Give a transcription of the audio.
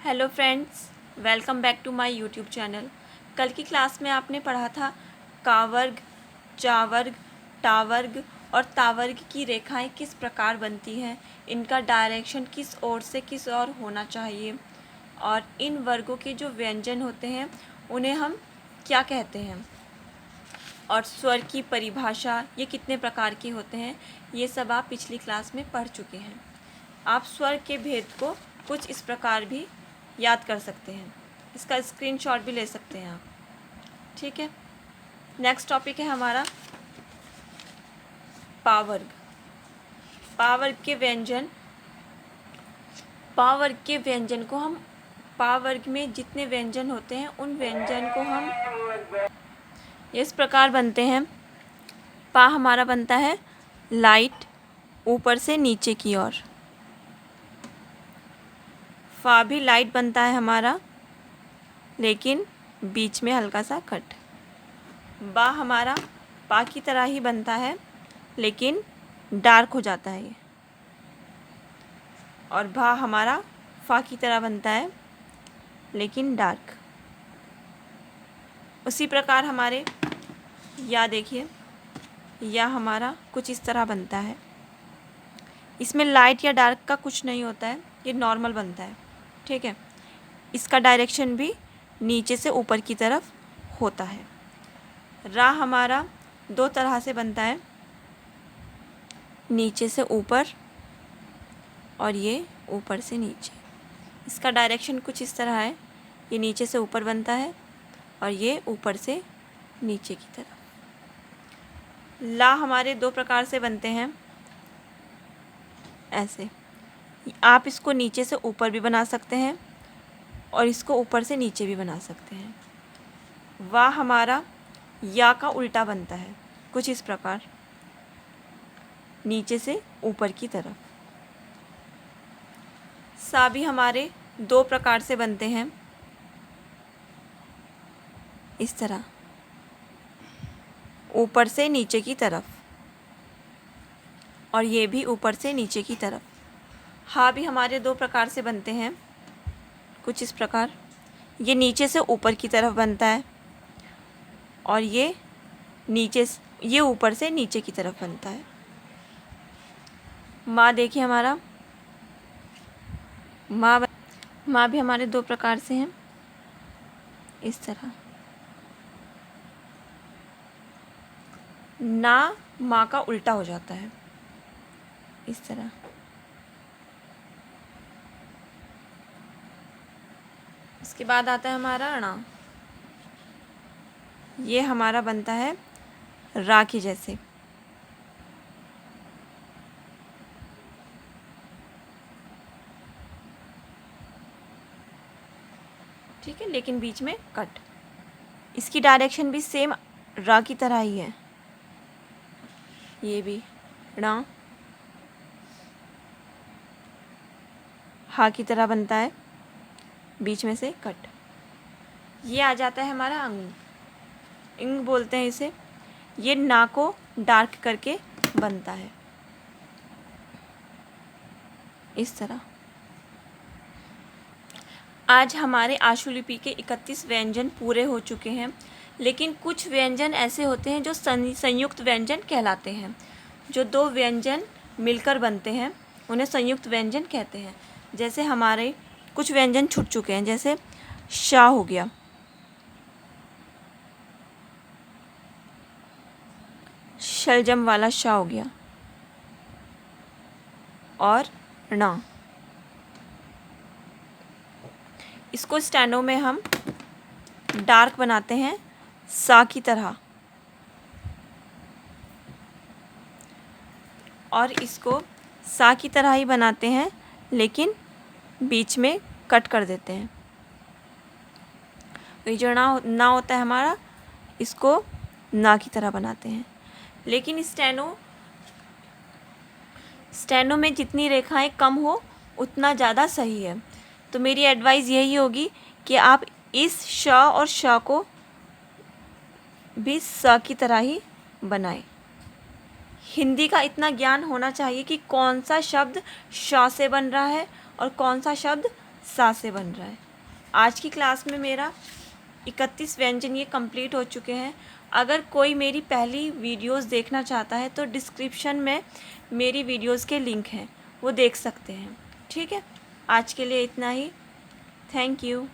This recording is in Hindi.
Hello friends, welcome back to my YouTube channel. कल की क्लास में आपने पढ़ा था कावर्ग, चावर्ग, टावर्ग और तावर्ग की रेखाएं किस प्रकार बनती हैं, इनका डायरेक्शन किस ओर से किस ओर होना चाहिए और इन वर्गों के जो व्यंजन होते हैं उन्हें हम क्या कहते हैं और स्वर की परिभाषा ये कितने प्रकार के होते हैं, ये सब आप पिछली क्लास में पढ़ चुके हैं। आप स्वर के भेद को कुछ इस प्रकार भी याद कर सकते हैं, इसका स्क्रीनशॉट भी ले सकते हैं आप। ठीक है, नेक्स्ट टॉपिक है हमारा पावर्ग। पावर्ग के व्यंजन को हम पावर्ग में जितने व्यंजन होते हैं उन व्यंजन को हम इस प्रकार बनते हैं। पा हमारा बनता है लाइट ऊपर से नीचे की ओर। फा भी लाइट बनता है हमारा, लेकिन बीच में हल्का सा कट। बा हमारा पा की तरह ही बनता है, लेकिन डार्क हो जाता है ये। और भा हमारा फा की तरह बनता है, लेकिन डार्क। उसी प्रकार हमारे या देखिए, या हमारा कुछ इस तरह बनता है। इसमें लाइट या डार्क का कुछ नहीं होता है, ये नॉर्मल बनता है। ठीक है, इसका डायरेक्शन भी नीचे से ऊपर की तरफ होता है। रा हमारा दो तरह से बनता है, नीचे से ऊपर और ये ऊपर से नीचे। इसका डायरेक्शन कुछ इस तरह है, ये नीचे से ऊपर बनता है और ये ऊपर से नीचे की तरफ। ला हमारे दो प्रकार से बनते हैं, ऐसे। आप इसको नीचे से ऊपर भी बना सकते हैं और इसको ऊपर से नीचे भी बना सकते हैं। वा हमारा या का उल्टा बनता है, कुछ इस प्रकार, नीचे से ऊपर की तरफ। सा भी हमारे दो प्रकार से बनते हैं, इस तरह, ऊपर से नीचे की तरफ, और ये भी ऊपर से नीचे की तरफ। हा भी हमारे दो प्रकार से बनते हैं, कुछ इस प्रकार, ये नीचे से ऊपर की तरफ बनता है और ये ऊपर से नीचे की तरफ बनता है। माँ देखिए हमारा, माँ भी हमारे दो प्रकार से हैं, इस तरह। ना माँ का उल्टा हो जाता है, इस तरह। इसके बाद आता है हमारा अणा। ये हमारा बनता है रा के जैसे। ठीक है, लेकिन बीच में कट। इसकी डायरेक्शन भी सेम रा की तरह ही है, ये भी रा हा की तरह बनता है, बीच में से कट। ये आ जाता है हमारा अंग। इंग बोलते हैं इसे। ये ना को डार्क करके बनता है, इस तरह। आज हमारे आशुलिपि के 31 व्यंजन पूरे हो चुके हैं, लेकिन कुछ व्यंजन ऐसे होते हैं जो संयुक्त व्यंजन कहलाते हैं। जो दो व्यंजन मिलकर बनते हैं उन्हें संयुक्त व्यंजन कहते हैं। जैसे हमारे कुछ व्यंजन छूट चुके हैं, जैसे शा हो गया, शलजम वाला शा हो गया, और णा। इसको स्टेनो में हम डार्क बनाते हैं, सा की तरह, और इसको सा की तरह ही बनाते हैं, लेकिन बीच में कट कर देते हैं। ये जो ना होता है हमारा, इसको ना की तरह बनाते हैं। लेकिन स्टेनो में जितनी रेखाएं कम हो उतना ज़्यादा सही है। तो मेरी एडवाइस यही होगी कि आप इस श और श को भी स की तरह ही बनाएं। हिंदी का इतना ज्ञान होना चाहिए कि कौन सा शब्द श से बन रहा है और कौन सा शब्द सा से बन रहा है। आज की क्लास में मेरा 31 व्यंजन ये कंप्लीट हो चुके हैं। अगर कोई मेरी पहली वीडियोस देखना चाहता है तो डिस्क्रिप्शन में मेरी वीडियोस के लिंक हैं, वो देख सकते हैं। ठीक है, आज के लिए इतना ही। Thank you.